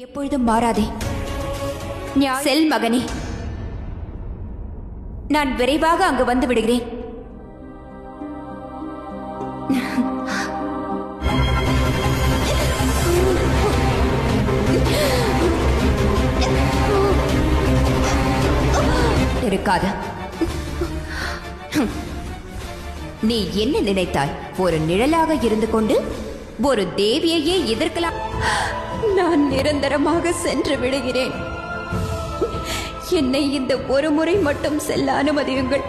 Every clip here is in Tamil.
எப்பொழுதும் மாறாதே. செல் மகனே, நான் விரைவாக அங்கு வந்து விடுகிறேன். இருக்காத. நீ என்ன நினைத்தாய்? ஒரு நிழலாக இருந்து கொண்டு ஒரு தேவியையே எதிர்க்கலாம். நான் நிரந்தரமாக சென்று விடுகிறேன். என்னை இந்த ஒரு முறை மட்டும் செல்ல அனுமதியுங்கள்.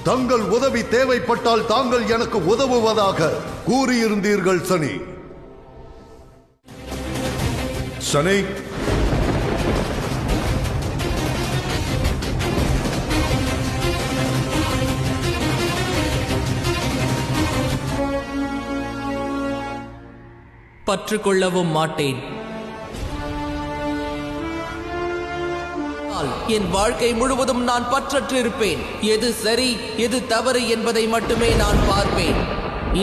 தங்கள் உதவி தேவைப்பட்டால் தாங்கள் எனக்கு உதவுவதாக கூறியிருந்தீர்கள் சனி. சனி, பற்றுக்கொள்ளவும் மாட்டேன். என் வாழ்க்கை முழுவதும் நான் பற்றற்றிருப்பேன். எது சரி எது தவறு என்பதை மட்டுமே நான் பார்ப்பேன்.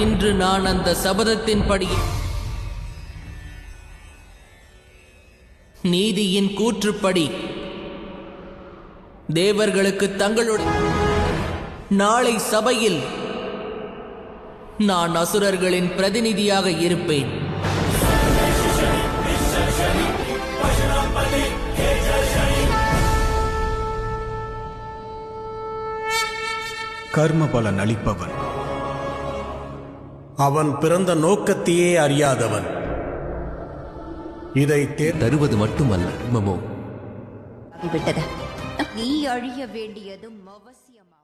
இன்று நான் அந்த சபதத்தின்படி நீதியின் கூற்றுப்படி தேவர்களுக்கு தங்களுடைய நாளை சபையில் நான் அசுரர்களின் பிரதிநிதியாக இருப்பேன். கர்ம பலன் அளிப்பவன். அவன் பிறந்த நோக்கத்தையே அறியாதவன். இதை தருவது மட்டுமல்ல மமோ, விட்டது. நீ அழிய வேண்டியதும் அவசியம்.